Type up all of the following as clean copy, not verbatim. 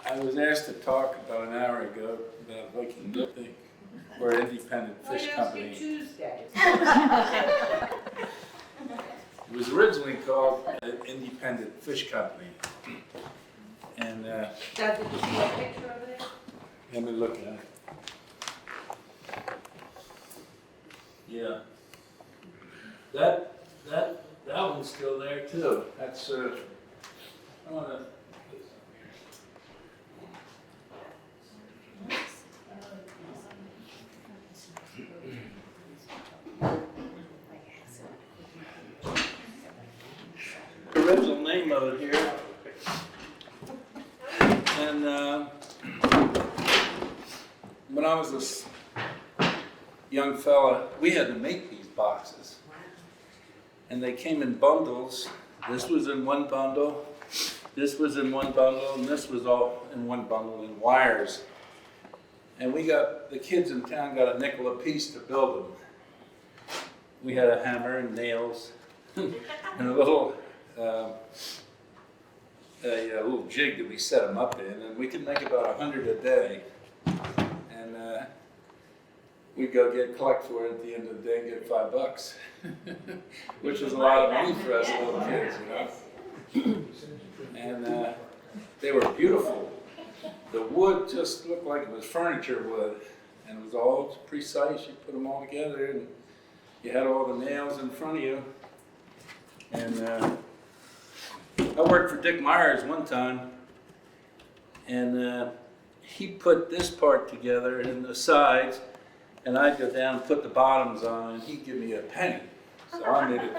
I was asked to talk about an hour ago about Viking Lifting. We're an independent fish company. Tuesday. It was originally called an independent fish company. And Dad, did you see that picture over there? let me look at it. Yeah. That one's still there too. That's I wanna. The original name of it here. And when I was this young fella, we had to make these boxes. And they came in bundles. This was in one bundle, this was in one bundle, and this was all in one bundle in wires. And the kids in town got a nickel a piece to build them. We had a hammer and nails and a little jig that we set them up in, and we could make about 100 a day. And we'd go collect for it at the end of the day and get $5, which was a lot of money for us little kids, you know. And they were beautiful. The wood just looked like it was furniture wood, and it was all precise. You put them all together, and you had all the nails in front of you. And I worked for Dick Myers one time, and he put this part together in the sides, and I'd go down and put the bottoms on, and he'd give me a penny. So I made $1.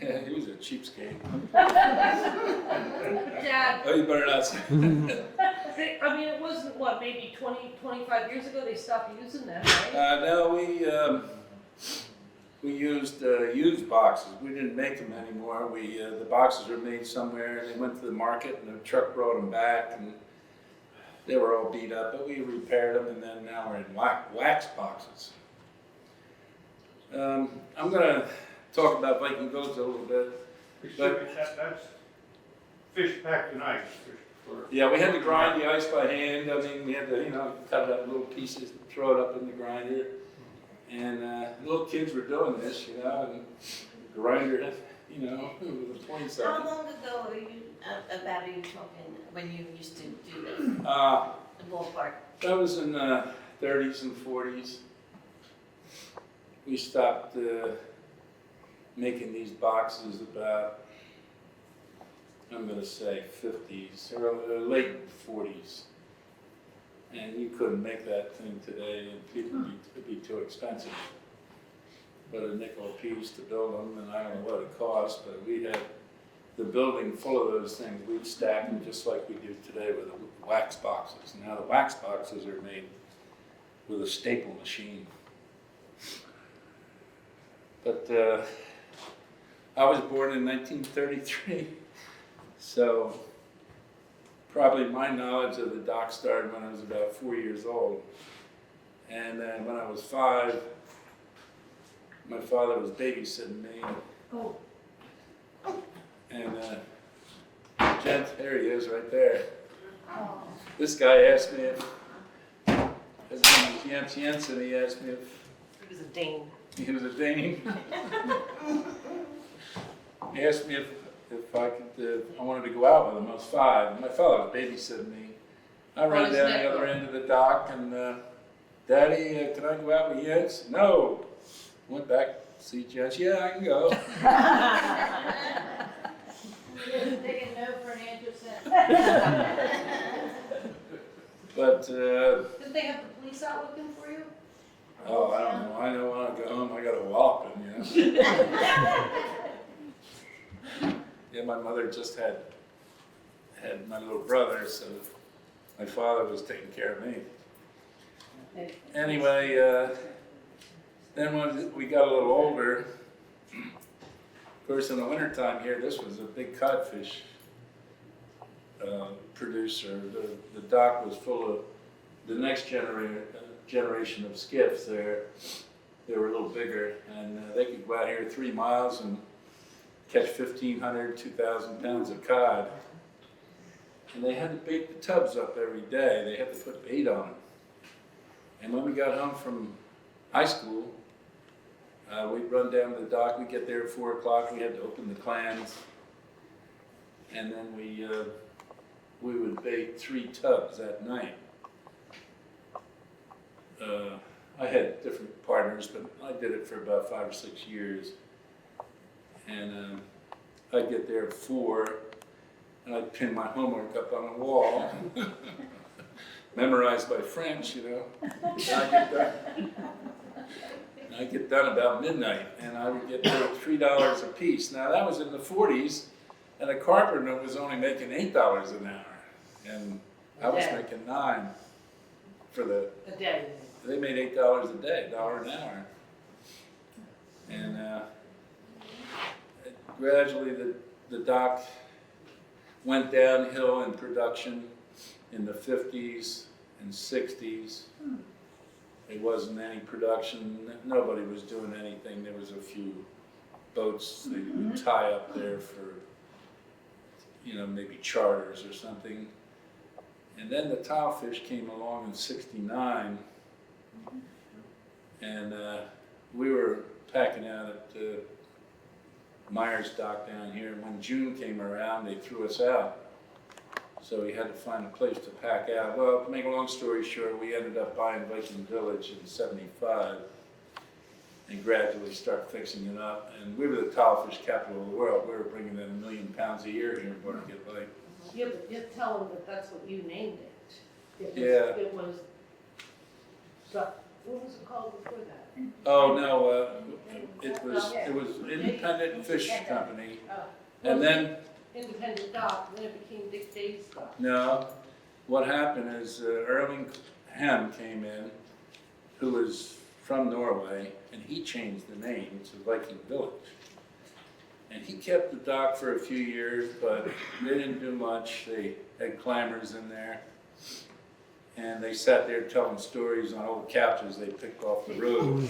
Yeah, he was a cheapskate. Dad, Oh, you better not say. I mean, it wasn't, what, maybe 20, 25 years ago they stopped using them, right? No, we used boxes. We didn't make them anymore. The boxes were made somewhere, and they went to the market, and the truck brought them back, and they were all beat up, but we repaired them, and then now we're in wax boxes. I'm going to talk about Viking Village a little bit. That's fish packed in ice. Yeah, we had to grind the ice by hand. I mean, we had to, cut it up in little pieces and throw it up in the grinder. And little kids were doing this, and the grinder, it was a point something. How long ago are you talking when you used to do this? The ballpark. That was in the 30s and 40s. We stopped making these boxes about, I'm going to say 50s or late 40s. And you couldn't make that thing today, and it'd be too expensive. But a nickel a piece to build them, and I don't know what it cost, but we had the building full of those things. We'd stack them just like we do today with the wax boxes. Now the wax boxes are made with a staple machine. But I was born in 1933, so probably my knowledge of the dock started when I was about 4 years old. And then when I was 5, my father was babysitting me. Oh. And Gent, there he is right there. This guy asked me his name was Jens Jensen, he asked me if He was a Dane. he was a Dane. He asked me if I could, I wanted to go out with him. I was 5. My father was babysitting me. I ran down the other end of the dock and, Daddy, can I go out with Jens? No. Went back to see Jens. Yeah, I can go. They can know for an answer. But, Did they have the police out looking for you? oh, I don't know. I know when I go home, I gotta walk him, Yeah, my mother just had my little brother, so my father was taking care of me. Anyway, then when we got a little older, of course in the wintertime here, this was a big codfish producer. The dock was full of the next generation of skiffs there. They were a little bigger, and they could go out here 3 miles and catch 1,500, 2,000 pounds of cod. And they had to bait the tubs up every day. They had to put bait on them. And when we got home from high school, we'd run down to the dock. We'd get there at 4 o'clock. We had to open the clams. And then we would bait 3 tubs that night. I had different partners, but I did it for about 5 or 6 years. And I'd get there at 4, and I'd pin my homework up on the wall, memorized by French, you know. And I'd get done about midnight, and I would get paid $3 a piece. Now that was in the 40s, and a carpenter was only making $8 an hour, and I was making $9 for the. A day. They made $8 a day, $1 an hour, and gradually the dock went downhill in production in the 50s and 60s. There wasn't any production. Nobody was doing anything. There was a few boats they would tie up there for, you know, maybe charters or something. And then the tilefish came along in '69, and we were packing out at Myers Dock down here. And when June came around, they threw us out. So we had to find a place to pack out. Well, to make a long story short, we ended up buying Viking Village in '75 and gradually start fixing it up. And we were the tilefish capital of the world. We were bringing in 1 million pounds a year here in Barnegat Light. Yeah, but you tell them that that's what you named it. It was, what was it called before that? Oh, no, it was Independent Fish Company. And then, Independent Dock, then it became Dick Day's Dock. no, what happened is Erling Hem came in, who was from Norway, and he changed the name to Viking Village. And he kept the dock for a few years, but they didn't do much. They had clammers in there, and they sat there telling stories on old couches they picked off the road.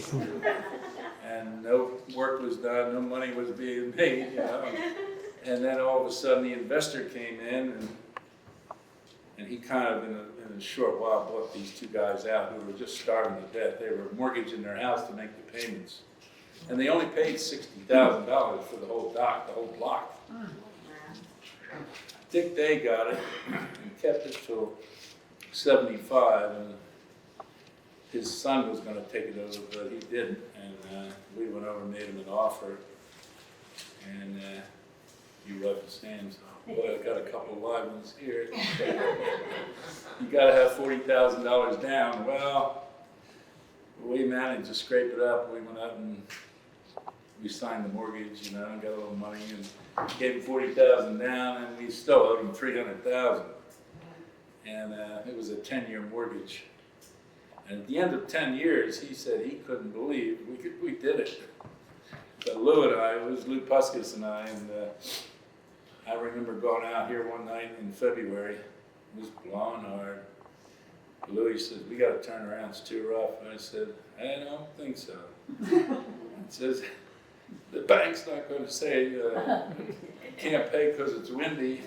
And no work was done, no money was being made, you know. And then all of a sudden the investor came in, and he kind of in a short while bought these 2 guys out who were just starving to death. They were mortgaging their house to make the payments. And they only paid $60,000 for the whole dock, the whole block. Dick Day got it and kept it till '75, and his son was going to take it over, but he didn't. And we went over and made him an offer, and he rubbed his hands. Boy, I got a couple of live ones here. You got to have $40,000 down. Well, we managed to scrape it up. We went out and we signed the mortgage, you know, and got a little money, and gave him $40,000 down, and we still owed him $300,000. And it was a 10-year mortgage. And at the end of 10 years, he said he couldn't believe we did it. But Lou and I, it was Lou Puskas and I, and I remember going out here one night in February. It was blowing hard. Louis says, "We got to turn around, it's too rough." And I said, "I don't think so." It says, "The bank's not going to say can't pay because it's windy."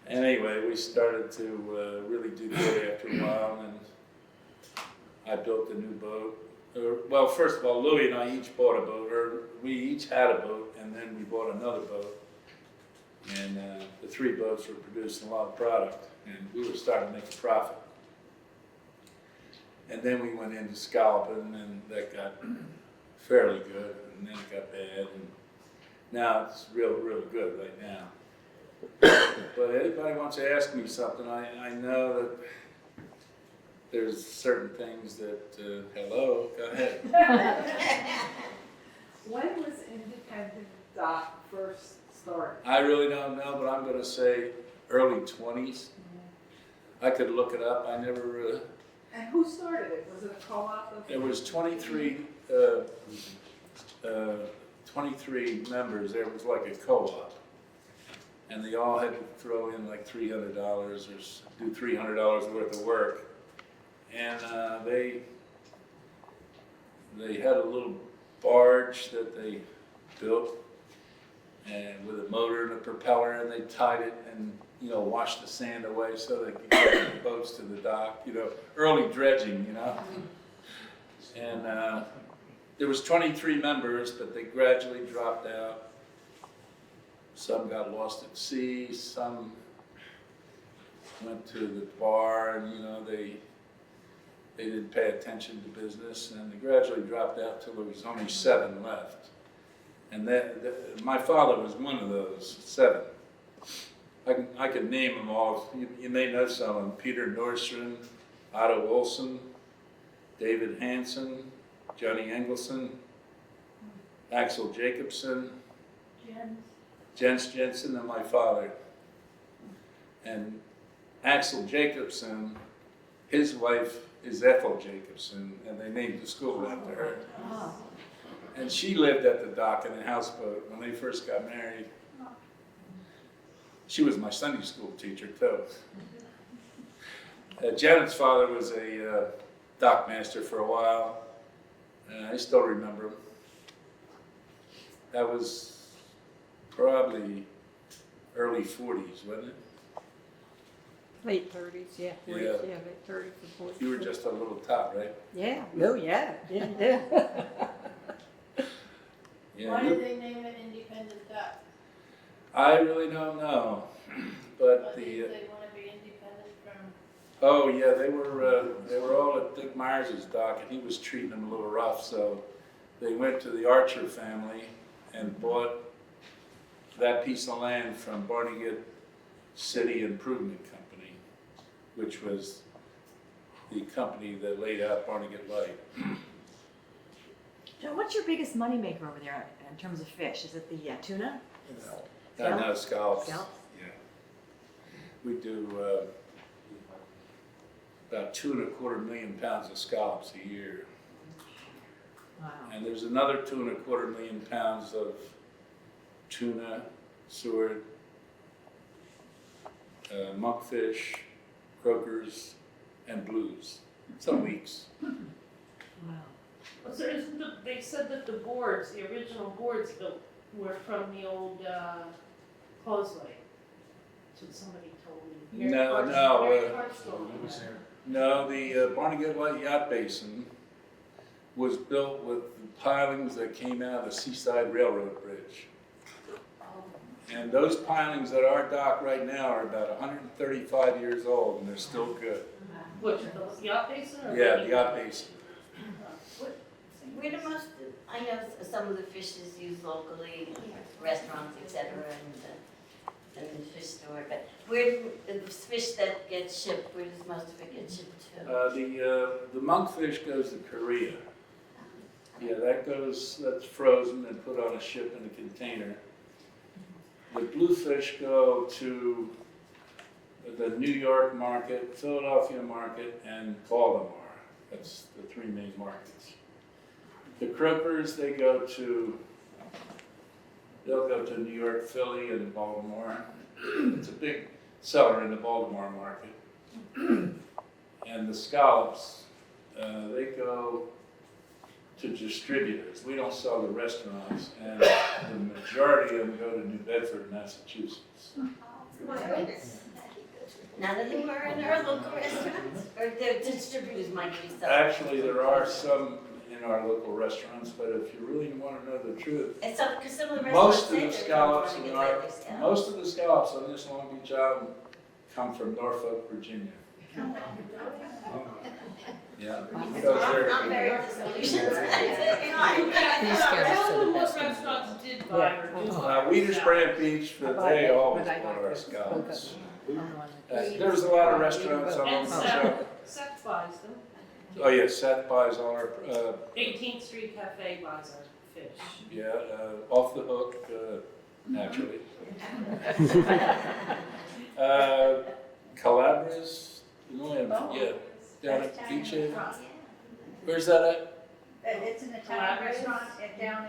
Anyway, we started to really do good after a while, and I built a new boat. Well, first of all, Louis and I each bought a boat, or we each had a boat, and then we bought another boat. And the 3 boats were producing a lot of product, and we were starting to make a profit. And then we went into scalloping, and that got fairly good, and then it got bad, and now it's real good right now. But anybody wants to ask me something, I know that there's certain things that, hello, go ahead. When was Independent Dock first started? I really don't know, but I'm going to say early 20s. I could look it up. I never. And who started it? Was it a co-op? There was 23 members. There was like a co-op, and they all had to throw in like $300 or do $300 worth of work. And they had a little barge that they built, and with a motor and a propeller, and they tied it and, you know, washed the sand away so they could get the boats to the dock, you know, early dredging, you know. And there was 23 members, but they gradually dropped out. Some got lost at sea, some went to the bar, and, you know, they didn't pay attention to business, and they gradually dropped out till there was only 7 left. And my father was one of those 7. I could name them all. You may know some of them: Peter Nordstrom, Otto Olson, David Hansen, Johnny Engelson, Axel Jacobson, Jens Jensen, and my father. And Axel Jacobson, his wife is Ethel Jacobson, and they named the school after her. And she lived at the dock in a houseboat when they first got married. She was my Sunday school teacher too. Janet's father was a dock master for a while. I still remember him. That was probably early 40s, wasn't it? Late 30s, yeah. Yeah. Late 30s and 40s. You were just a little tot, right? Yeah, oh, yeah. Yeah. Why did they name it Independent Duck? I really don't know, but Did they want to be independent from? oh yeah, they were all at Dick Myers's dock, and he was treating them a little rough, so they went to the Archer family and bought that piece of land from Barnegat City Improvement Company, which was the company that laid out Barnegat Light. John, what's your biggest moneymaker over there in terms of fish? Is it the tuna? No, scallops. Scallops? Yeah. We do about 2.25 million pounds of scallops a year. Wow. And there's another 2.25 million pounds of tuna, sword, monkfish, croakers, and blues. Some weeks. Wow. Was there, they said that the boards, the original boards built, were from the old causeway. That's what somebody told me. No, the Barnegat Light Yacht Basin was built with the pilings that came out of the Seaside Railroad Bridge. And those pilings at our dock right now are about 135 years old, and they're still good. Which, the yacht basin or? Yeah, the yacht basin. Where do most, I know some of the fish is used locally, restaurants, etc., and the fish store, but where, the fish that gets shipped, where does most of it get shipped to? The monkfish goes to Korea. Yeah, that's frozen and put on a ship in a container. The bluefish go to the New York market, Philadelphia market, and Baltimore. That's the 3 main markets. The croakers, they'll go to New York, Philly, and Baltimore. It's a big seller in the Baltimore market. And the scallops, they go to distributors. We don't sell to restaurants, and the majority of them go to New Bedford, Massachusetts. None of them are in our local restaurants, or the distributors might be selling? Actually, there are some in our local restaurants, but if you really want to know the truth, And so, because some of the restaurants most of say the they're scallops trying to in get our, their scallops. most of the scallops on this Long Beach Island come from Norfolk, Virginia. Yeah. Because I'm they're, very disillusioned. These Tell guys are them the what best ones. restaurants did buy or do buy. Weeders Brand Beach, but they always bought our scallops. There's a lot of restaurants on And the show. Seth buys them. Oh yeah, Seth buys all our, 18th Street Cafe buys our fish. yeah, off the hook, naturally. Calabres, yeah, down at Beach Haven. Where's that at? It's an Italian restaurant down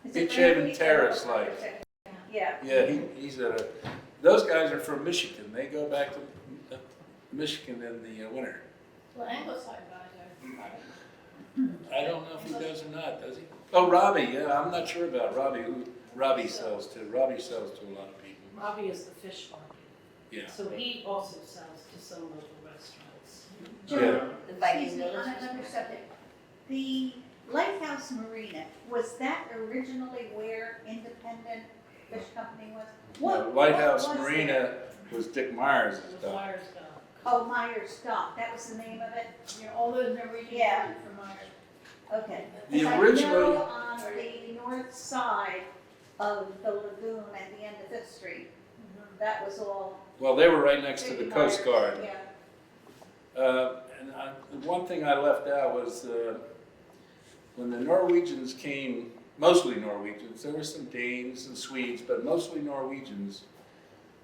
in, Beach Haven Terrace, like. Yeah. Yeah, he's at a, those guys are from Michigan. They go back to Michigan in the winter. Well, Angleside buys I don't know if he does or not, does he? Oh, Robbie, yeah, I'm not sure about Robbie, who Robbie sells to. Robbie sells to a lot of people. Robbie is the fish market, Yeah. so he also sells to some local restaurants. Yeah. The Viking Excuse me, Village. on another subject. The Lighthouse Marina, was that originally where Independent Fish Company was? The What Lighthouse was Marina there? was Dick Myers' It was stuff. Myers Dock. Oh, Myers Dock, that was the name of it? Yeah, all the Norwegian Yeah. food from Myers. Okay. The 'Cause originally- I know on the north side of the lagoon at the end of Fifth Street, that was all. Well, they were right next to the Coast Myers, Guard. Yeah. The one thing I left out was when the Norwegians came, mostly Norwegians, there were some Danes and Swedes, but mostly Norwegians.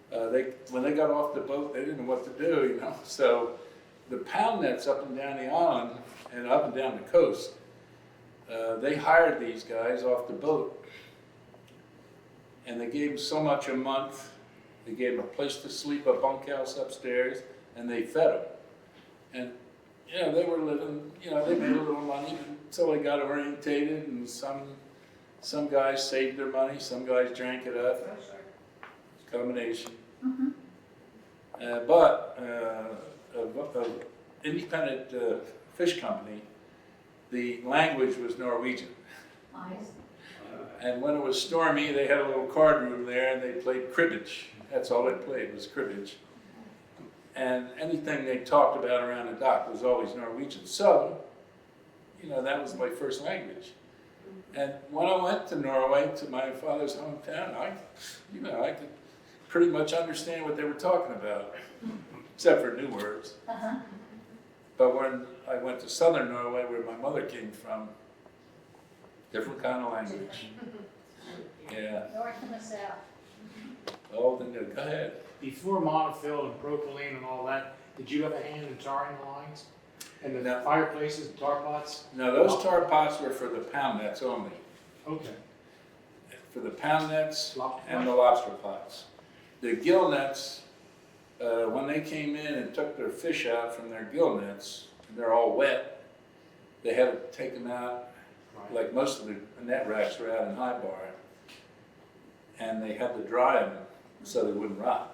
When they got off the boat, they didn't know what to do, you know. So the pound nets up and down the island and up and down the coast, they hired these guys off the boat. And they gave them so much a month. They gave them a place to sleep, a bunkhouse upstairs, and they fed them. And, you know, they were living, you know, they made a little money until they got orientated, and some guys saved their money, some guys drank it up. It's a combination. But an independent fish company, the language was Norwegian. And when it was stormy, they had a little card room there, and they played cribbage. That's all they played was cribbage. And anything they talked about around the dock was always Norwegian. So, you know, that was my first language. And when I went to Norway, to my father's hometown, I could pretty much understand what they were talking about, except for new words. But when I went to southern Norway, where my mother came from, different kind of language. Yeah, North and the south. all the new. Go ahead. Before monofil and propylene and all that, did you have a hand in tarring the lines? And the No. fireplaces, and tar pots? No, those tar pots were for the pound nets only. Okay. For the pound nets Lobster and the lobster pots. The gill nets, when they came in and took their fish out from their gill nets, and they're all wet, they had to take them out, Right. like most of the net racks were out in high bar. And they had to dry them so they wouldn't rot.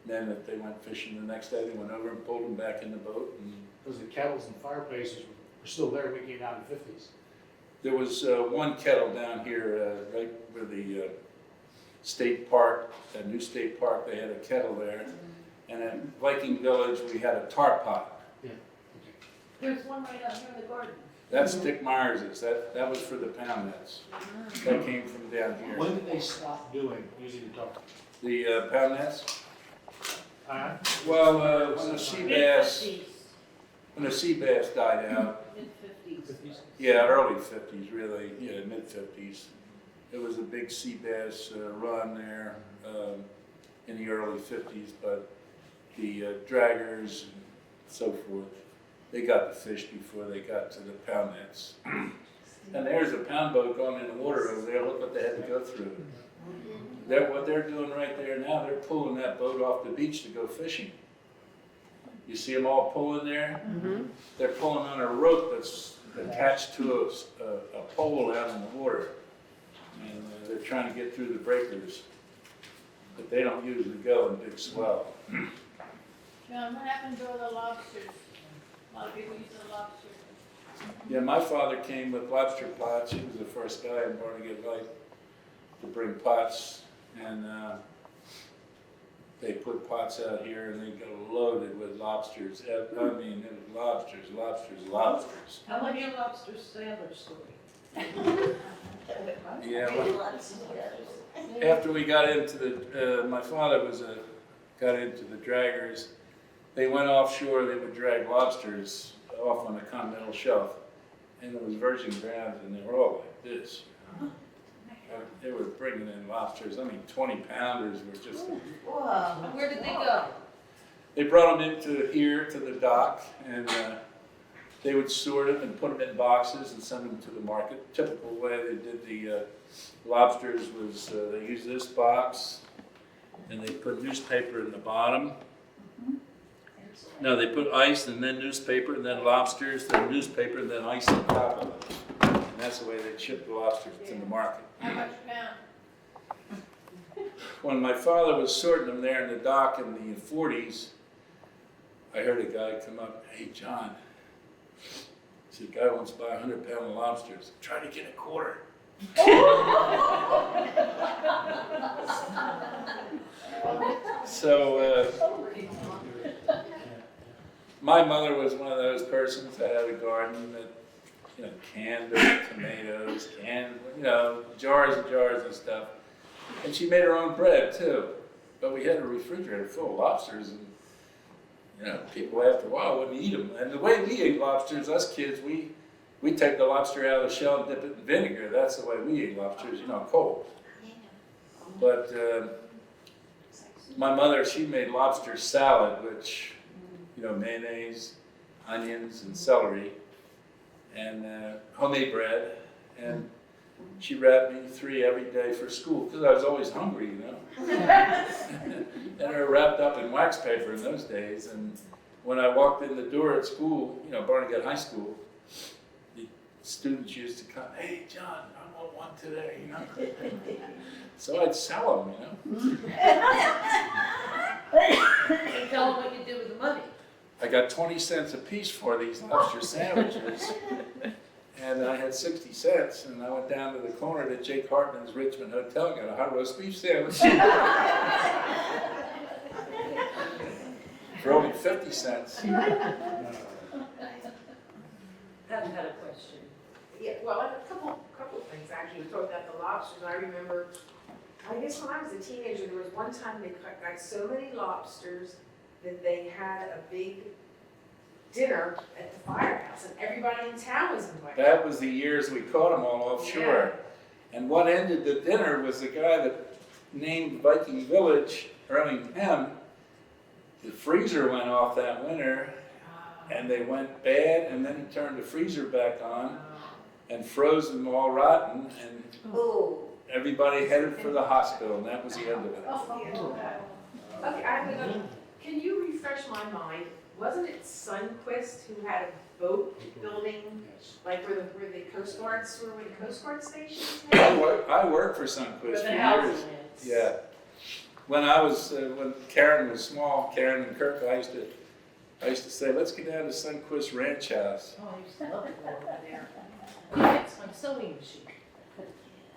Then if they went fishing the next day, they went over and pulled them back in the boat. And Because the kettles and fireplaces were still there when we came down in the 50s. there was one kettle down here, right where the state park, that new state park, they had a kettle there. And at Viking Village, we had a tar pot. Yeah. There's one right out here in the garden. That's Dick Myers's. That was for the pound nets. That came from down here. When did they stop using the tar? The pound nets? Uh, Well, when the sea bass, Mid-50s, when the sea bass died out, mid-50s. 50s? yeah, early 50s, really, yeah, mid-50s. It was a big sea bass run there in the early 50s, but the draggers and so forth, they got the fish before they got to the pound nets. And there's a pound boat going in the water over there. Look what they had to go through. What they're doing right there now, they're pulling that boat off the beach to go fishing. You see them all pulling there? They're pulling on a rope that's attached to a pole out in the water. And they're trying to get through the breakers. But they don't usually go in big swell. John, what happened to all the lobsters? A lot of people use the lobsters. Yeah, my father came with lobster pots. He was the first guy in Barnegat Light to bring pots. And they put pots out here and they go loaded with lobsters. I mean, it was lobsters, lobsters, lobsters. How about your lobster sailor story? Yeah, well, after we got into the, my father got into the draggers. They went offshore, they would drag lobsters off on the continental shelf. And it was virgin grounds and they were all like this. They were bringing in lobsters, 20-pounders were just, Whoa. Where did they go? they brought them into here to the dock and they would sort them and put them in boxes and send them to the market. Typical way they did the lobsters was they used this box and they put newspaper in the bottom No, they put ice and then newspaper and then lobsters, then newspaper and then ice on top of it. And that's the way they ship the lobsters to the market. How much a pound? When my father was sorting them there in the dock in the 40s, I heard a guy come up, "Hey, John," he said, "Guy wants to buy 100 pound of lobsters. Try to get a quarter." So, my mother was one of those persons that had a garden that, canned tomatoes, jars and jars of stuff. And she made her own bread too. But we had a refrigerator full of lobsters, and people after a while wouldn't eat them. And the way we ate lobsters, us kids, we take the lobster out of the shell and dip it in vinegar. That's the way we ate lobsters, cold. But my mother, she made lobster salad, which, mayonnaise, onions, and celery, and homemade bread. And she wrapped me 3 every day for school, because I was always hungry, And they were wrapped up in wax paper in those days. And when I walked in the door at school, Barnegat High School, the students used to come, "Hey, John, I want one today, So I'd sell them, And tell them what you did with the money. I got 20 cents a piece for these lobster sandwiches. And I had 60 cents, and I went down to the corner to Jake Hartman's Richmond Hotel and got a hot roast beef sandwich. For only 50 cents. Haven't had a question. Yeah, well, a couple of things actually. We talked about the lobsters. I remember, I guess when I was a teenager, there was one time they got so many lobsters that they had a big dinner at the firehouse, and everybody in town was invited. That was the years we caught them all offshore. And what ended the dinner was the guy that named Viking Village, him. The freezer went off that winter, and they went bad, and then he turned the freezer back on and froze them all rotten, and everybody headed for the hospital, and that was the end of it. Okay, I have another. Can you refresh my mind? Wasn't it Sunquist who had a boat building, like where the Coast Guards were, where the Coast Guard stations? I worked for Sunquist For for the years. housing units. Yeah. When I was, when Karen was small, Karen and Kirk, I used to say, "Let's get down to Sunquist Ranch House." Oh, I used to love it over there. He fixed my sewing machine.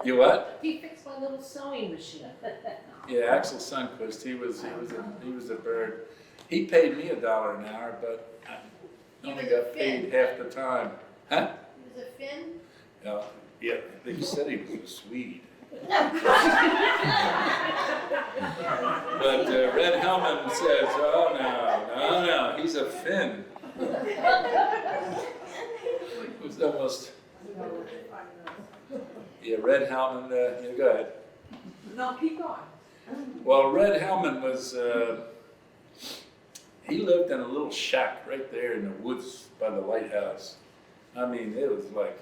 You what? He fixed my little sewing machine. Yeah, Axel Sunquist. He was a bird. He paid me $1 an hour, but I only got paid half the time. Huh? He was a Finn? Yeah, they said he was a Swede. But Red Hellman says, "Oh no, he's a Finn." It was almost. Yeah, Red Hellman. Go ahead. No, keep going. Well, Red Hellman was. He lived in a little shack right there in the woods by the lighthouse. I mean, it was like,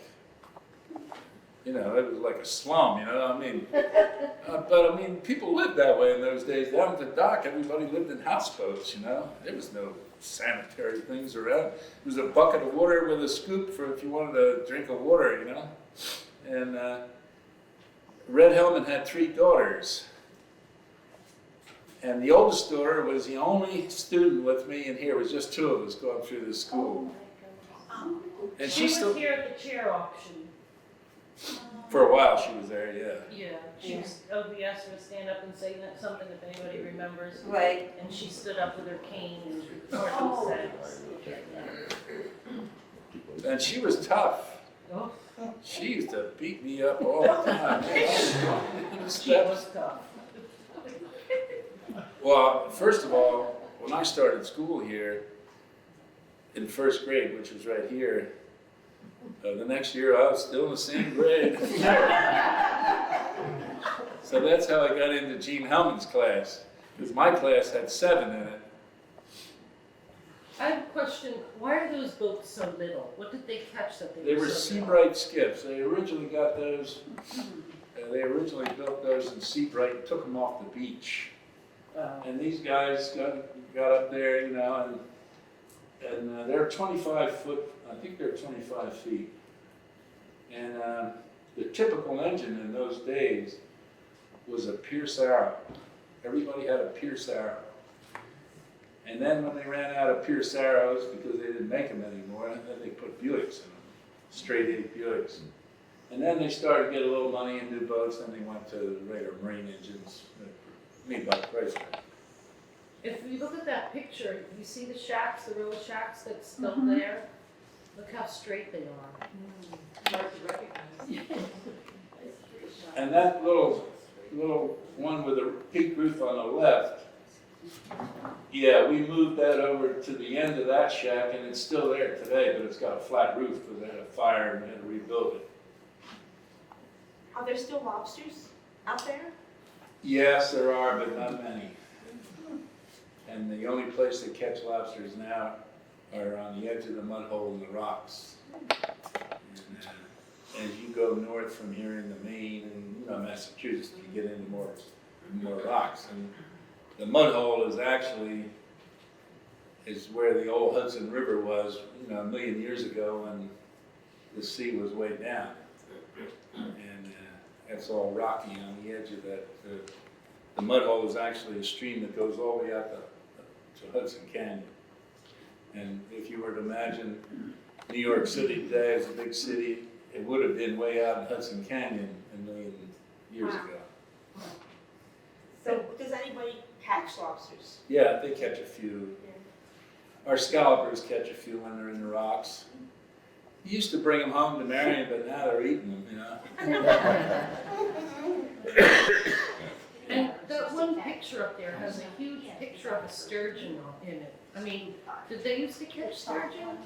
it was like a slum, but I mean, people lived that way in those days. Down at the dock, everybody lived in houseboats, There was no sanitary things around. It was a bucket of water with a scoop for if you wanted a drink of water, And Red Hellman had 3 daughters. And the oldest daughter was the only student with me in here. It was just 2 of us going through this school. And She she still, was here at the chair auction. for a while she was there, Yeah, she was, we asked her to stand up and say something if anybody remembers. Right. And she stood up with her cane and said. And she was tough. Oh. She used to beat me up all the time. She was tough. Well, first of all, when I started school here in 1st grade, which was right here, the next year I was still in the same grade. So that's how I got into Gene Hellman's class, because my class had 7 in it. I have a question. Why are those boats so little? What did they catch that They they were were so little? Seabright skiffs. They originally got those, they originally built those in Seabright and took them off the beach. And these guys got up there, and And they're 25 foot, I think they're 25 feet. And the typical engine in those days was a Pierce Arrow. Everybody had a Pierce Arrow. And then when they ran out of Pierce Arrows, because they didn't make them anymore, then they put Buicks in them, straight 8 Buicks. And then they started to get a little money in new boats, and they went to the regular marine engines, made by Chrysler. If you look at that picture, you see the shacks, the row of shacks that's still Mhm. there? Look how straight they are. Hard to recognize. And that little one with the peaked roof on the left, yeah, we moved that over to the end of that shack, and it's still there today, but it's got a flat roof because they had a fire and had to rebuild it. Are there still lobsters out there? Yes, there are, but not many. And the only place they catch lobsters now are on the edge of the mud hole in the rocks. And as you go north from here into Maine and Massachusetts, you get into more rocks. And the mud hole is where the old Hudson River was, a million years ago when the sea was way down. And it's all rocky on the edge of that. The mud hole is actually a stream that goes all the way out to Hudson Canyon. And if you were to imagine New York City today as a big city, it would have been way out in Hudson Canyon a million years ago. So does anybody catch lobsters? Yeah, they catch a few. Our scallopers catch a few when they're in the rocks. You used to bring them home to Marion, but now they're eating them, And that one picture up there has a huge picture of a sturgeon in it. I mean, did they used to catch sturgeon?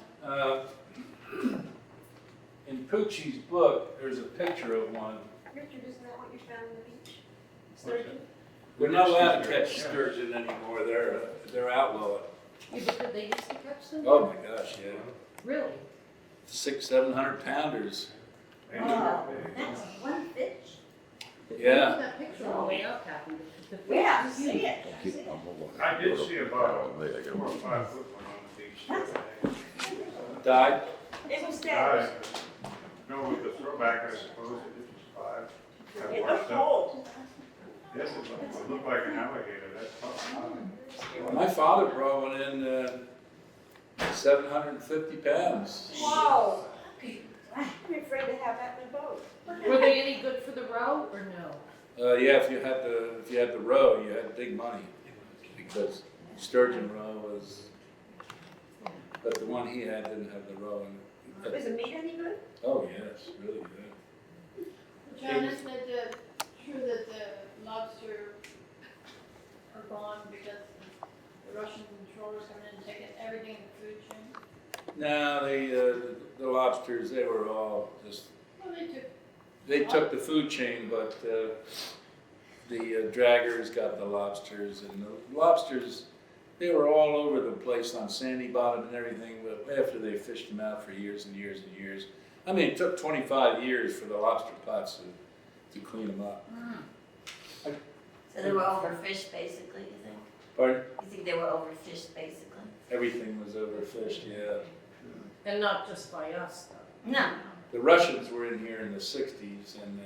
In Poochie's book, there's a picture of one. Richard, isn't that what you found on the beach? Sturgeon? We're not allowed to catch sturgeon anymore. They're outlawed. Yeah, but did they used to catch them? Oh my gosh, yeah. Really? 600-700 pounders. Wow, that's one fish. Yeah. Look at that picture on the way up, Capt. The fish Yeah, I is see huge. it, I see it. I did see about a 4 or 5 foot one on the beach the other day. Died? It was Guys, dead. no, with the throwback, I suppose, it was 5. It looked cold. Yes, it looked like an alligator, that's tough. My father brought one in 750 pounds. Whoa. I'm afraid to have that in the boat. Were they any good for the row or no? Yeah, if you had the roe, you had big money because sturgeon roe was, but the one he had didn't have the roe in it. Was the meat any good? Oh yes, really good. John, isn't it true that the lobster are gone because the Russian controllers come in and take everything in the food chain? No, the lobsters, they were all just, Well, they took the food chain, but the draggers got the lobsters, and the lobsters, they were all over the place on sandy bottom and everything, but after they fished them out for years and years and years. I mean, it took 25 years for the lobster pots to clean them up. So they were overfished basically, you think? Pardon? You think they were overfished basically? Everything was overfished, yeah. And not just by us, though. No. The Russians were in here in the 60s, and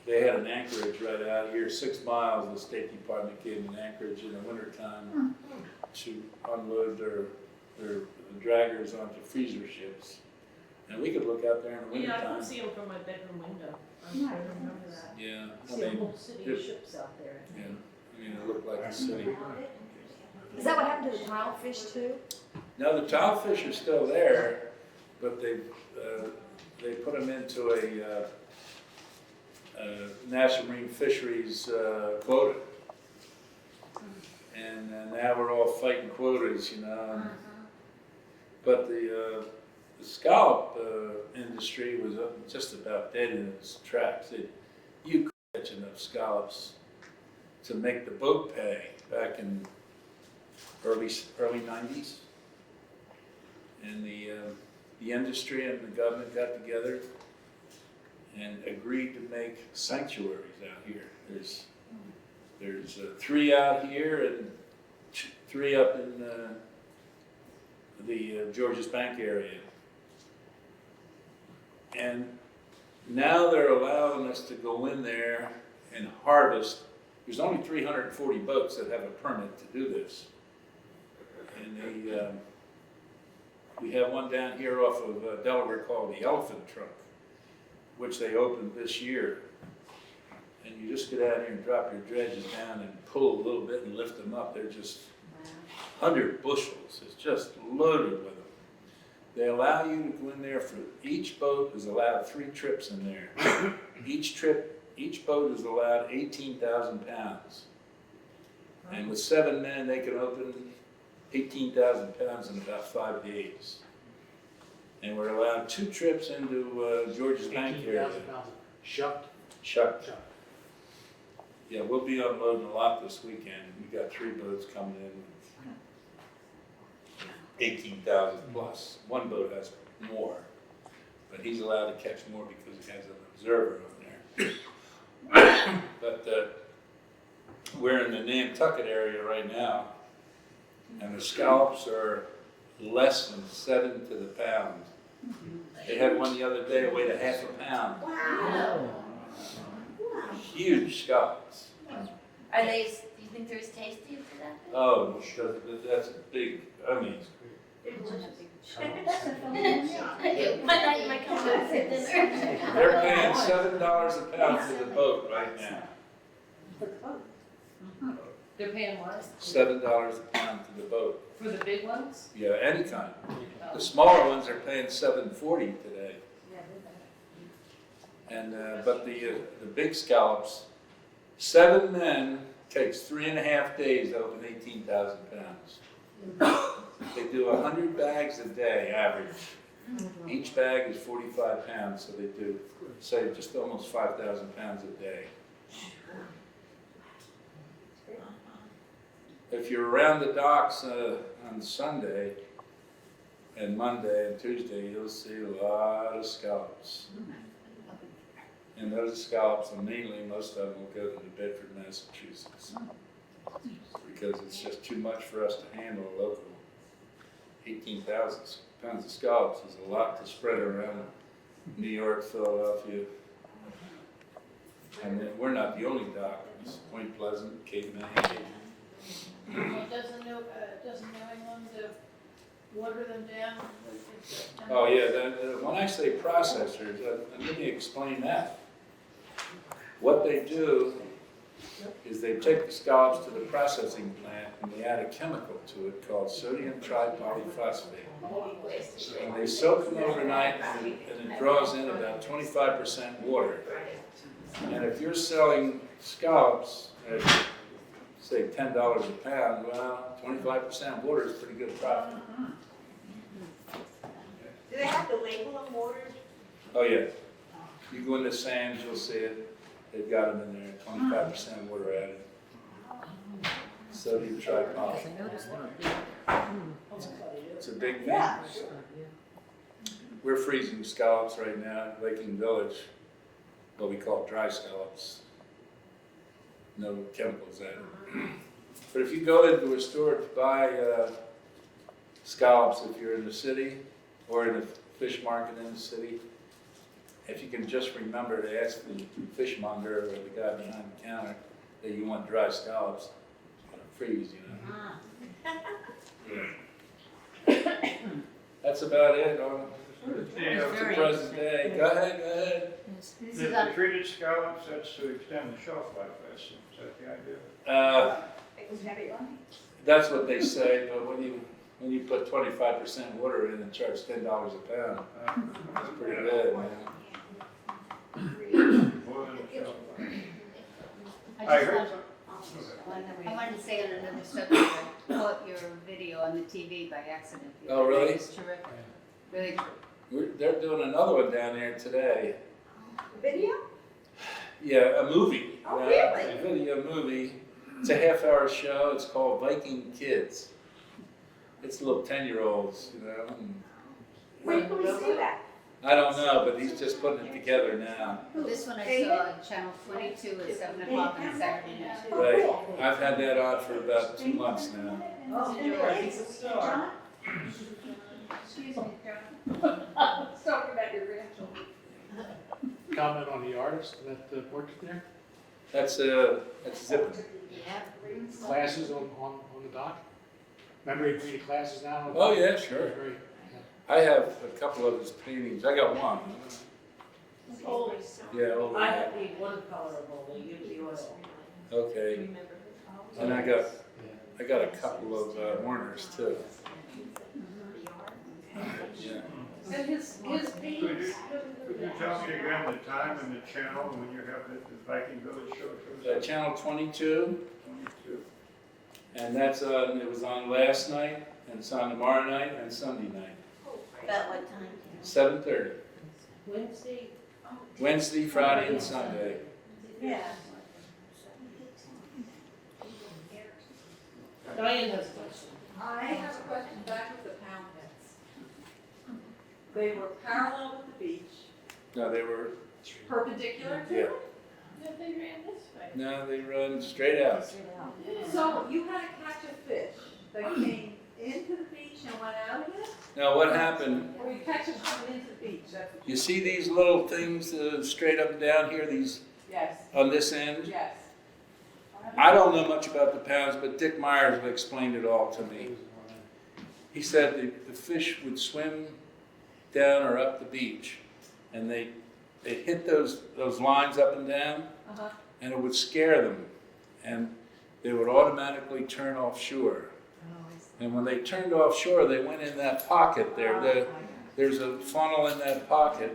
they had an anchorage right out here, 6 miles. The State Department gave them an anchorage in the wintertime to unload their draggers onto freezer ships. And we could look out there in the Yeah, I wintertime. can see them from my bedroom window. I remember that. Yeah, I See a mean, whole city of ships out there. yeah, I mean, it looked like a city. Is that what happened to the tilefish too? Now, the tilefish are still there, but they put them into a National Marine Fisheries quota. And now we're all fighting quotas, But the scallop industry was just about dead in its tracks. You could catch enough scallops to make the boat pay back in early 90s. And the industry and the government got together and agreed to make sanctuaries out here. There's 3 out here and 3 up the Georges Bank area. And now they're allowing us to go in there and harvest. There's only 340 boats that have a permit to do this. And we have one down here off of Delaware called the Elephant Trunk, which they opened this year. And you just get out here and drop your dredges down and pull a little bit and lift them up. They're just 100 bushels. It's just loaded with them. They allow you to go in there for, each boat is allowed 3 trips in there. Each boat is allowed 18,000 pounds. And with 7 men, they can open 18,000 pounds in about 5 days. And we're allowed 2 trips into Georges Bank area. 18,000 pounds shucked. Shucked. Yeah, we'll be unloading a lot this weekend. We got 3 boats coming in. 18,000 plus. One boat has more, but he's allowed to catch more because he has an observer on there. But we're in the Nantucket area right now, and the scallops are less than 7 to the pound. They had one the other day that weighed a half a pound. Wow. Huge scallops. Are they, do you think they're as tasty as that? Oh, that's a big, I mean, One night you might come home and sit dinner. they're paying $7 a pound for the boat right now. They're paying what? $7 a pound for the boat. For the big ones? Yeah, any kind. The smaller ones are paying $7.40 today. And but the big scallops, 7 men takes 3.5 days to open 18,000 pounds. They do 100 bags a day average. Each bag is 45 pounds, so they do say just almost 5,000 pounds a day. If you're around the docks on Sunday and Monday and Tuesday, you'll see a lot of scallops. And those scallops, and mainly most of them will go to New Bedford, Massachusetts, because it's just too much for us to handle local. 18,000 pounds of scallops is a lot to spread around New York, Philadelphia. And then we're not the only dock. It's Point Pleasant, Cape May. Well, doesn't New England water them down? Oh yeah, when I say processors, let me explain that. What they do is they take the scallops to the processing plant and they add a chemical to it called sodium tripolyphosphate. And they soak them overnight and it draws in about 25% water. And if you're selling scallops at, say, $10 a pound, well, 25% water is pretty good profit. Do they have to label them water? Oh yeah, you go into Sam's, you'll see it. They've got them in there, 25% water added. Sodium tripoly. It's a big thing. We're freezing scallops right now at Laking Village, what we call dry scallops. No chemicals added. But if you go into a store to buy scallops, if you're in the city or in a fish market in the city, if you can just remember to ask the fishmonger or the guy behind the counter that you want dry scallops, freeze, you know. Yeah. That's about it on the present day. Go ahead. The treated scallops, that's to extend the shelf life, is that the idea? It was heavy on me. That's what they say, but when you put 25% water in and charge $10 a pound, that's pretty good, man. More than the shelf life. I heard I wanted to say on another subject, I caught your video on the TV by accident. Oh, really? It's terrific, really good. They're doing another one down there today. Video? Yeah, a movie. Oh, A really? video movie. It's a half-hour show. It's called Viking Kids. It's little 10-year-olds, you know. When can we see that? I don't know, but he's just putting it together now. This one I saw on channel 22 at 7 o'clock on Saturday night. Right. I've had that on for about 2 months now. Oh, Enjoy. he's a star. Excuse me, John. Let's talk about your grandchildren. Comment on the artist, that portrait there? That's Zip. Classes on the dock? Remember he created classes now? Oh, yeah, sure. Great. I have a couple of his paintings. I got one. Oh, Yeah, over I there. have the watercolor only, you the oil. Okay. And I got a couple of Warners too. Yeah. And his paintings. Could you tell me again the time and the channel when you have the Viking Village show? Channel 22, 22. and that's it was on last night, and it's on tomorrow night and Sunday night, About what time? 7:30. Wednesday. Friday, and Sunday. Yeah. Diane has a question. I have a question back with the pound nets. They were parallel with the beach, No, they were, perpendicular to yeah. it. That they ran this way. No, they run straight out. So you had to catch a fish that came into the beach and went out again? Now, what happened, Or you catch it coming into the beach, that's what you see these little things straight up and down here, these Yes, on this end? yes. I don't know much about the pounds, but Dick Myers explained it all to me. He said the fish would swim down or up the beach, and they hit those lines up and down, Uh-huh. and it would scare them, and they would automatically turn offshore. And when they turned offshore, they went in that pocket there. There's a funnel in that pocket,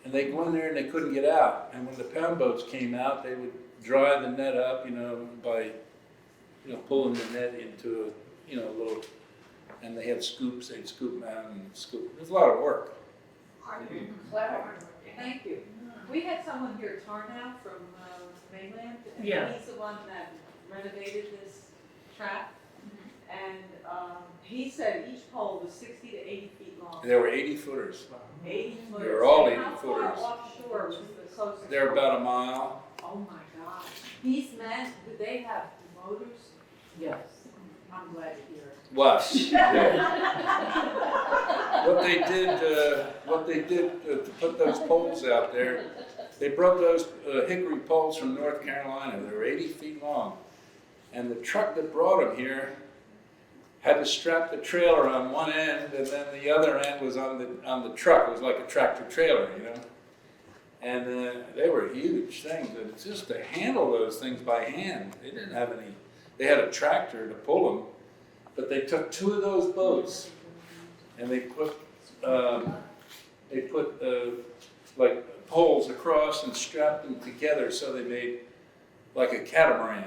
and they go in there and they couldn't get out. And when the pound boats came out, they would dry the net up, by, pulling the net into a little, and they had scoops. They'd scoop them out and scoop. It was a lot of work. Clever. Thank you. We had someone here, Tarnow from mainland, and Yeah. he's the one that renovated this trap. And he said each pole was 60 to 80 feet long. There were 80 footers. 80 footers. They were all And 80 how footers. far offshore was the closest? They're about a mile. Oh my God. These men, do they have motors? Yes. I'm glad to hear it. What? What they did to put those poles out there, they brought those hickory poles from North Carolina. They were 80 feet long. And the truck that brought them here had to strap the trailer on one end, and then the other end was on the truck. It was like a tractor trailer, And they were huge things. And just to handle those things by hand, they didn't have any. They had a tractor to pull them, but they took two of those boats and they put like poles across and strapped them together so they made like a catamaran,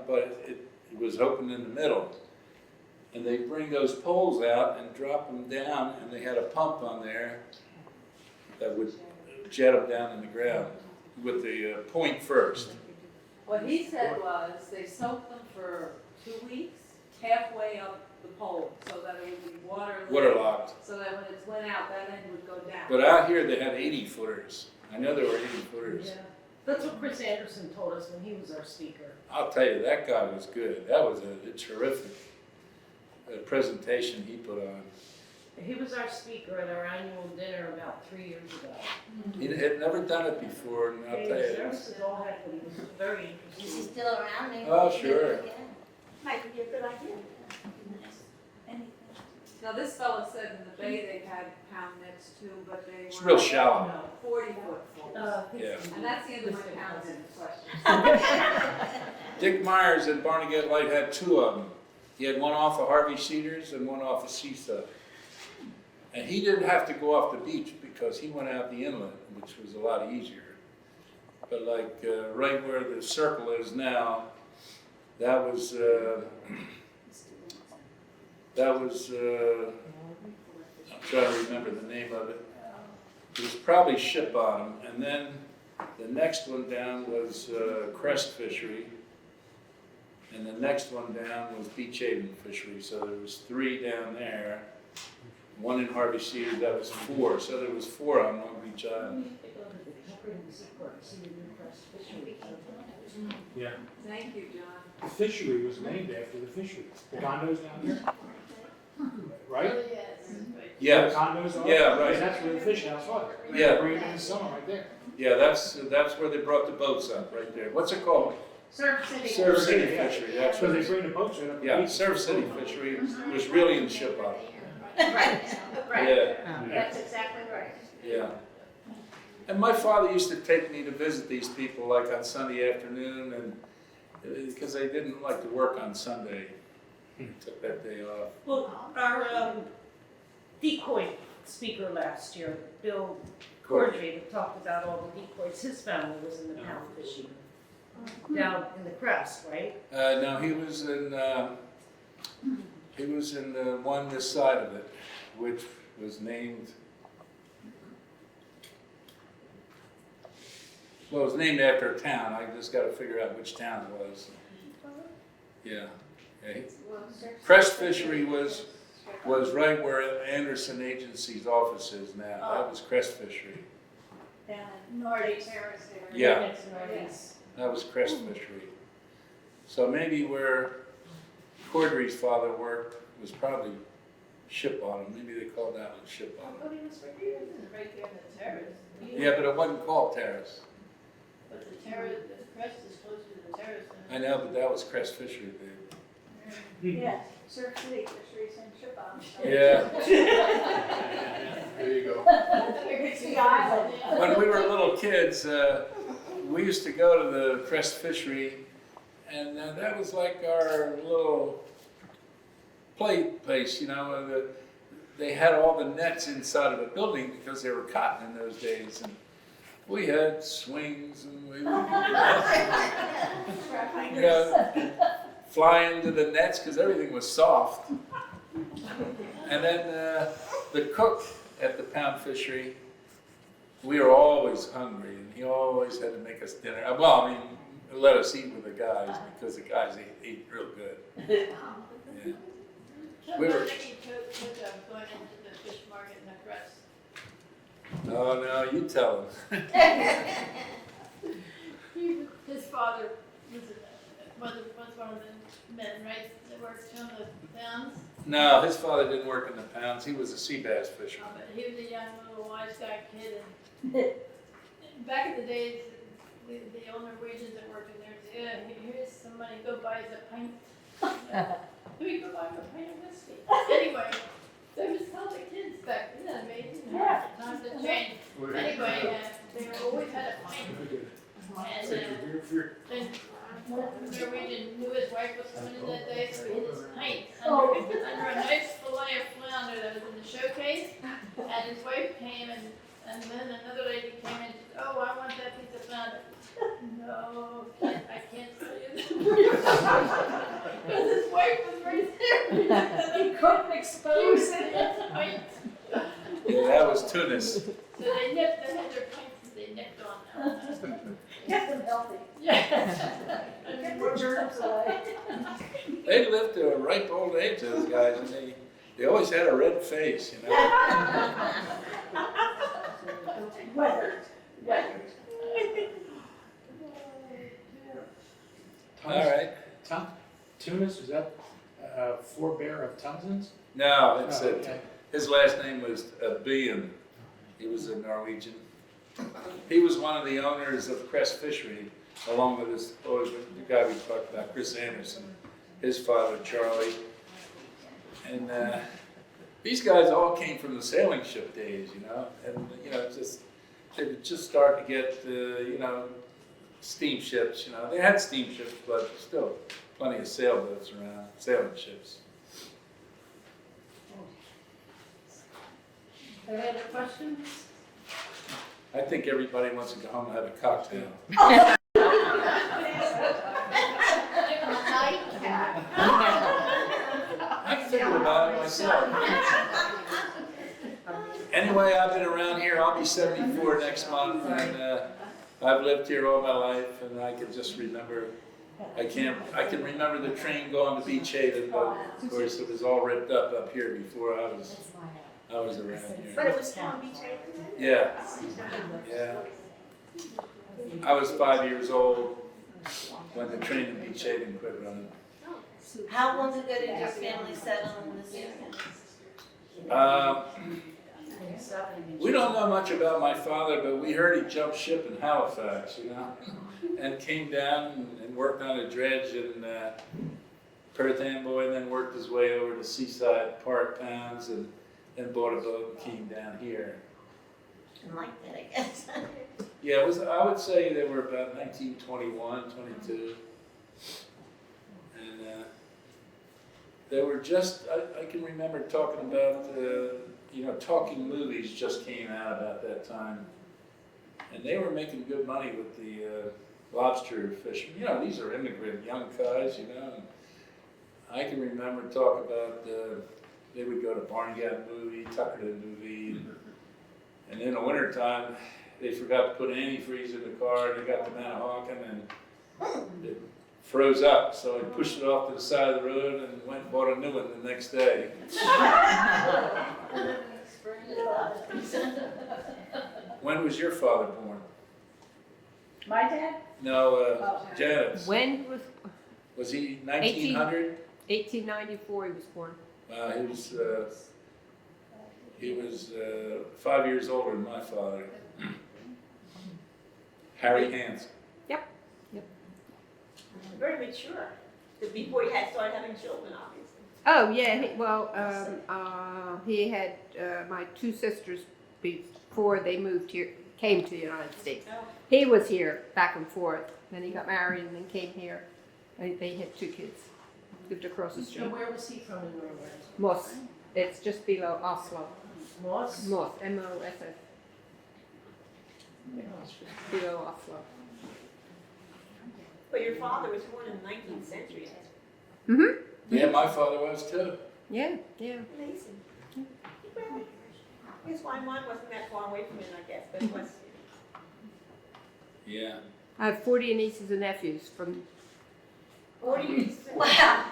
but it was open in the middle. And they bring those poles out and drop them down, and they had a pump on there that would jet them down in the ground with the point first. What he said was they soaked them for 2 weeks, halfway up the pole, so that it would be Waterlocked. so that when it went out, that end would go down. But out here they had 80 footers. I know there were 80 footers. Yeah. That's what Chris Anderson told us when he was our speaker. I'll tell you, that guy was good. That was a terrific presentation he put on. He was our speaker at our annual dinner about 3 years ago. He had never done it before, and I'll tell His you, services all had, but he was very Is he interesting. still around? Maybe Oh, we can sure. do it again. Might be a good idea. Anything? Now, this fellow said in the bay they had pound nets too, but they were. it's real shallow. No. 40-foot poles. Yeah. And that's the end of my pound net question. Dick Myers at Barnegat Light had two of them. He had one off of Harvey Cedars and one off of Seaside. And he didn't have to go off the beach because he went out the inlet, which was a lot easier. But like right where the circle is now, that was I'm trying to remember the name of it. It was probably Ship Bottom, and then the next one down was Crest Fishery, and the next one down was Beach Haven Fishery. So there was 3 down there. One in Harvey Cedars, that was 4. So there was 4 on Long Beach Island. Yeah. Thank you, John. The fishery was named after the fishery. The condos down here, right? Really is. Yeah, Where the condos are? Yeah, right. Because that's where the fish house was. Yeah. Bring them in the summer right there. yeah, that's where they brought the boats up, right there. What's it called? Surf City. Surf City Yeah. Fishery, that's So what they it is. bring the boats right up. the Yeah, beach. Surf City Fishery was really in Ship Island. Right, right. Yeah, That's exactly right. yeah. And my father used to take me to visit these people like on Sunday afternoon and because they didn't like to work on Sunday. He took that day off. Well, our decoy speaker last year, Bill Cordray, that talked about all the decoys, his family was in the pound fishing down in the crest, right? No, he was in the one this side of it, which was named, well, it was named after a town. I just got to figure out which town it was. Yeah. Okay. Crest Fishery was right where Anderson Agency's office is now. That was Crest Fishery. Down in Nordy Terrace there. Yeah. Next to Northeast. That was Crest Fishery. So maybe where Cordray's father worked was probably Ship Bottom. Maybe they called that one Ship I Bottom. thought he was right there, right there in the terrace. Yeah, but it wasn't called Terrace. But the terrace, the crest is closer to the terrace I than. know, but that was Crest Fishery, babe. Yeah, Surf City Fisheries and Ship Island. Yeah. There you go. It's the island. When we were little kids, we used to go to the Crest Fishery, and that was like our little play place, you know. They had all the nets inside of a building because they were cotton in those days, and we had swings, and we would, fly into the nets because everything was soft. And then the cook at the pound fishery, we were always hungry, and he always had to make us dinner. Well, I mean, let us eat with the guys because the guys ate real good. Yeah. We were. Going into the fish market in the crest. Oh no, you tell him. His father was one of the men, right, that worked on the downs. No, his father didn't work in the pounds. He was a sea bass fisherman. But he was a young little wise guy kid, and back in the days, the old Norwegians that worked in there said, yeah, here's some money, go buy us a pint. Let me go buy him a pint of whiskey. Anyway, they was how the kids back then, isn't that amazing? Yeah. Times have changed. Anyway, they always had a pint. And then the Norwegian knew his wife was coming in that day, so he hid his pint under a nice fillet of flounder that was in the showcase. And his wife came, and then another lady came in and said, oh, I want that piece of flounder. No, I can't tell you that. Because his wife was right there. He couldn't expose it. Yeah, that was Tunis. So they had their pints and they nipped on them. Kept them healthy. Yeah. Kept the germs away. They lived to a ripe old age, those guys, and they always had a red face, you know. Weathered. All right. Tunis, is that forebear of Townsend's? No, it's Oh, okay. his last name was Bean. He was a Norwegian. He was one of the owners of Crest Fishery, along with the guy we talked about, Chris Anderson, his father, Charlie. And these guys all came from the sailing ship days, you know, and, you know, they were just starting to get, you know, steamships, you know. They had steamships, but still plenty of sailboats around, sailing ships. Any other questions? I think everybody wants to go home and have a cocktail. I'm thinking about it myself. Anyway, I've been around here. I'll be 74 next month, and I've lived here all my life, and I can just remember. I can remember the train going to Beach Haven, but of course it was all ripped up here before I was around here. But it was Palm Beach Haven? Yeah, yeah. I was 5 years old when the train in Beach Haven quit running. How long ago did your family settle in this area? We don't know much about my father, but we heard he jumped ship in Halifax, you know, and came down and worked on a dredge in Perth Amboy, and then worked his way over to Seaside Park Towns and bought a boat and came down here. I like that, I guess. Yeah, it was, I would say they were about 1921, 22. And they were just, I can remember talking about, you know, talking movies just came out about that time. And they were making good money with the lobster fishing. You know, these are immigrant young guys, you know. And I can remember talk about, they would go to Barnegat movie, Tuckerton movie, and in the wintertime, they forgot to put antifreeze in the car, and they got to Manahawkin, and it froze up, so I pushed it off to the side of the road and went and bought a new one the next day. When was your father born? My dad? No, Janet's. When Was he 1900? 1894 he was born. He was 5 years older than my father. Harry Hansen. Very mature, before he had started having children, obviously. Oh, yeah, he had my two sisters before they moved here, came to the United States. Oh. He was here back and forth, then he got married and then came here. And they had 2 kids, lived across the So street. where was he from in Norway? Moss, it's just below Oslo. Moss? Moss, M-O-S-S. Below Oslo. But your father was born in the 19th century. Mm-hmm. Yeah, my father was too. Yeah. Amazing. Well, I guess why mine wasn't that far away from it, I guess, but it was. Yeah. I have 40 nieces and nephews from. 40. Wow.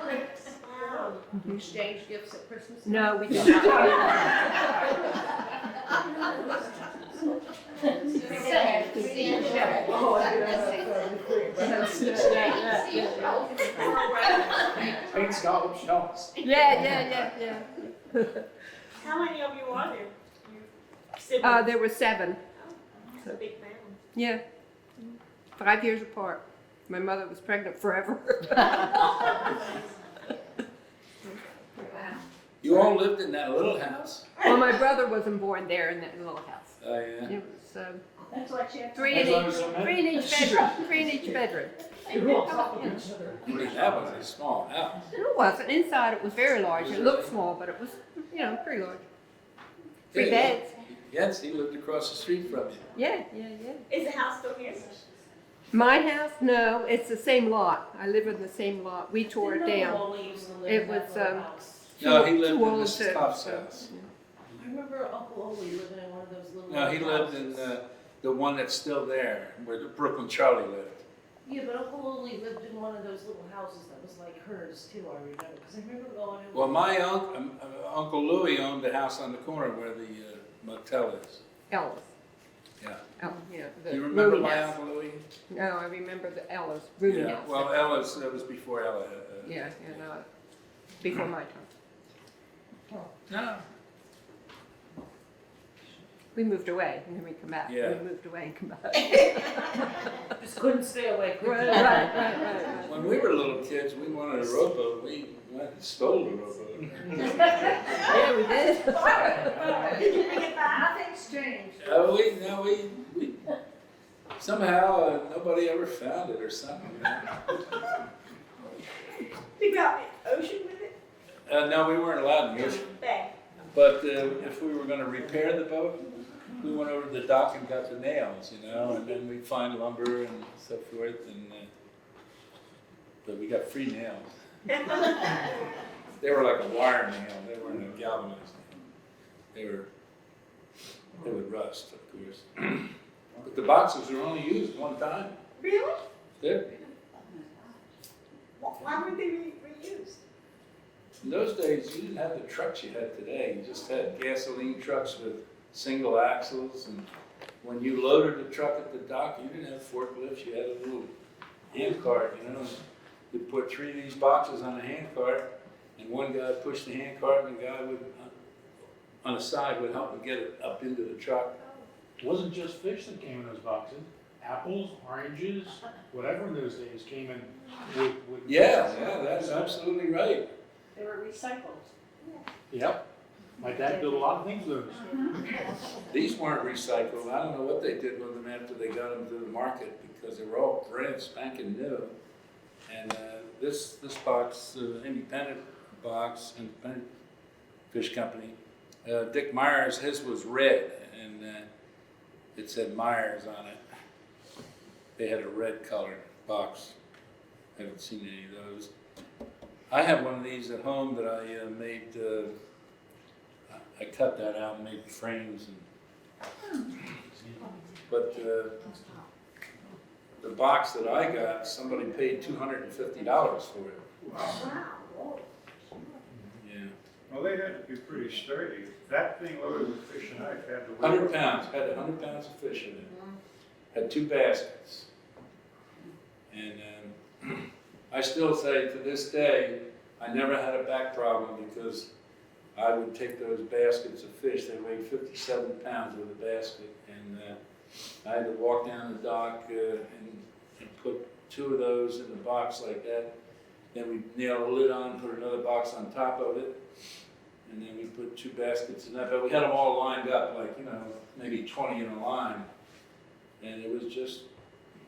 Wow. You exchange gifts at Christmas? No, we don't. Paint scallop shells. Yeah. How many of you are there? You siblings? There were 7. It's a big family. Yeah. 5 years apart. My mother was pregnant forever. You all lived in that little house? Well, my brother wasn't born there in that little house. Oh, yeah. It was That's what you have to. 3 in each bedroom. 3 in each bedroom. That was a small house. It wasn't. Inside it was very large. It looked small, but it was, pretty large. 3 beds. Yes, he lived across the street from you. Yeah. Is the house still here? My house? No, it's the same lot. I live in the same lot. We tore it down. Only used to live It in that was, little house. No, he lived too in old Mrs. to- Toph's house. I remember Uncle Ole living in one of those little. No, he lived in the one that's still there, where the Brooklyn Charlie lived. Yeah, but Uncle Ole lived in one of those little houses that was like hers too, I remember, because I remember going in. Well, my Uncle Louis owned the house on the corner where the motel is. Ellis. Yeah. Yeah. The Do you remember rooming my house. Uncle Louis? No, I remember the Ellis rooming Yeah, house. well, Ella's, that was before Ella. Yeah, no, before my time. No. We moved away and then we come back. Yeah. We moved away and come back. Just couldn't stay away. Right. When we were little kids, we wanted a rowboat. We went and stole the rowboat. Yeah, we did. Did you bring it back? Nothing's changed. We somehow nobody ever found it or something. You know? You got the ocean with it? No, we weren't allowed in the ocean. Back. But if we were going to repair the boat, we went over to the dock and got the nails, and then we'd find lumber and so forth. But we got free nails. They were like a wire nail. They weren't a galvanized nail. They would rust, of course. But the boxes were only used one time. Really? Yeah. Why were they reused? In those days, you didn't have the trucks you had today. You just had gasoline trucks with single axles, and when you loaded the truck at the dock, you didn't have forklifts. You had a little hand cart, You'd put 3 of these boxes on a hand cart, and one guy pushed the hand cart, and the guy would on the side would help them get it up into the truck. It wasn't just fish that came in those boxes. Apples, oranges, whatever in those days came in with. Yeah, that's absolutely right. They were recycled. Yep. My dad built a lot of things with those. These weren't recycled. I don't know what they did with them after they got them to the market because they were all brand spanking new. And this box, independent box, independent fish company, Dick Myers, his was red and it said Myers on it. They had a red colored box. Haven't seen any of those. I have one of these at home that I made. I cut that out and made frames. But the box that I got, somebody paid $250 for it. Wow. Yeah, Well, they had to be pretty sturdy. That thing loaded with fish and knife had to weigh. 100 pounds. Had 100 pounds of fish in it. Had 2 baskets. And I still say to this day, I never had a back problem because I would take those baskets of fish, they weighed 57 pounds with a basket, and I had to walk down the dock and put 2 of those in the box like that. Then we nail a lid on, put another box on top of it, and then we put 2 baskets in that. But we had them all lined up, like, maybe 20 in a line. And it was just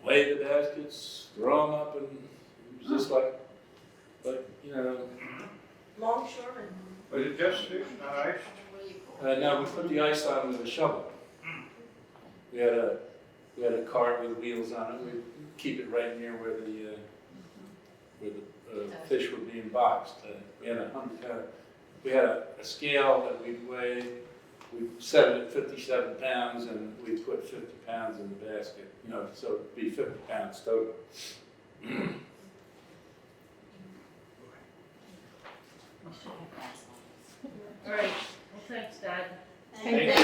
weigh the baskets, throw them up, and it was just like Longshoreman. Was it just fish, not ice? no, we put the ice on with a shovel. We had a cart with wheels on it. We'd keep it right near where the fish were being boxed. We had a scale that we'd weigh. We set it at 57 pounds, and we put 50 pounds in the basket. So it'd be 50 pounds total. All right, well, thanks, Dad. Thank